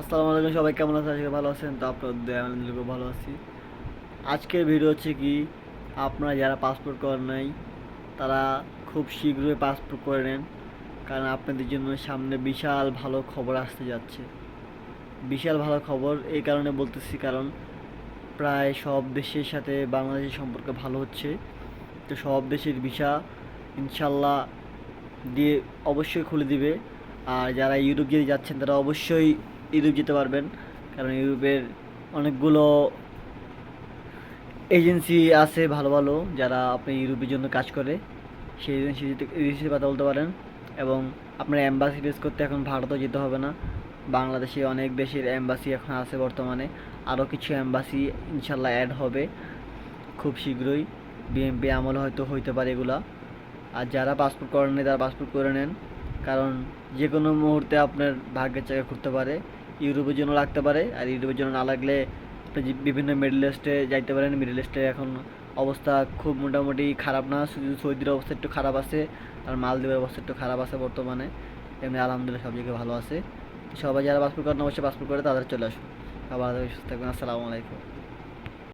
আসসালামু আলাইকুম, সবাই কেমন আছেন? আজকে ভালো আছেন? তো আপনাদের দয়ায় আলহামদুলিল্লাহ ভালো আছি। আজকের ভিডিও হচ্ছে কি, আপনারা যারা পাসপোর্ট করেন নাই তারা খুব শীঘ্রই পাসপোর্ট করে নেন। কারণ আপনাদের জন্য সামনে বিশাল ভালো খবর আসতে যাচ্ছে। বিশাল ভালো খবর এই কারণে বলতেছি, কারণ প্রায় সব দেশের সাথে বাংলাদেশের সম্পর্ক ভালো হচ্ছে। তো সব দেশের ভিসা ইনশাল্লাহ দিয়ে অবশ্যই খুলে দিবে। আর যারা ইউরোপ যেতে যাচ্ছেন তারা অবশ্যই ইউরোপ যেতে পারবেন, কারণ ইউরোপের অনেকগুলো এজেন্সি আছে ভালো ভালো, যারা আপনি ইউরোপের জন্য কাজ করে। সেই এজেন্সির কথা বলতে পারেন। এবং আপনার অ্যাম্বাসি ফেস করতে এখন ভারতও যেতে হবে না। বাংলাদেশে অনেক দেশের অ্যাম্বাসি এখন আছে বর্তমানে। আরও কিছু অ্যাম্বাসি ইনশাল্লাহ অ্যাড হবে খুব শীঘ্রই। বিএমপি আমল হয়তো হইতে পারে এগুলা। আর যারা পাসপোর্ট করেন নি তারা পাসপোর্ট করে নেন, কারণ যে কোনো মুহূর্তে আপনার ভাগ্যের চাকা ঘুরতে পারে। ইউরোপের জন্য লাগতে পারে, আর ইউরোপের জন্য না লাগলে আপনি বিভিন্ন মিডল ইস্টে যাইতে পারেন। মিডল ইস্টে এখন অবস্থা খুব মোটামুটি খারাপ না, শুধু সৌদির অবস্থা একটু খারাপ আছে, আর মালদ্বীপের অবস্থা একটু খারাপ আছে বর্তমানে। এমনি আলহামদুলিল্লাহ সব জায়গায় ভালো আছে। সবাই যারা পাসপোর্ট করেন অবশ্যই পাসপোর্ট করে তাদের চলে আসুন। আবার সুস্থ থাকবেন। আসসালামু আলাইকুম।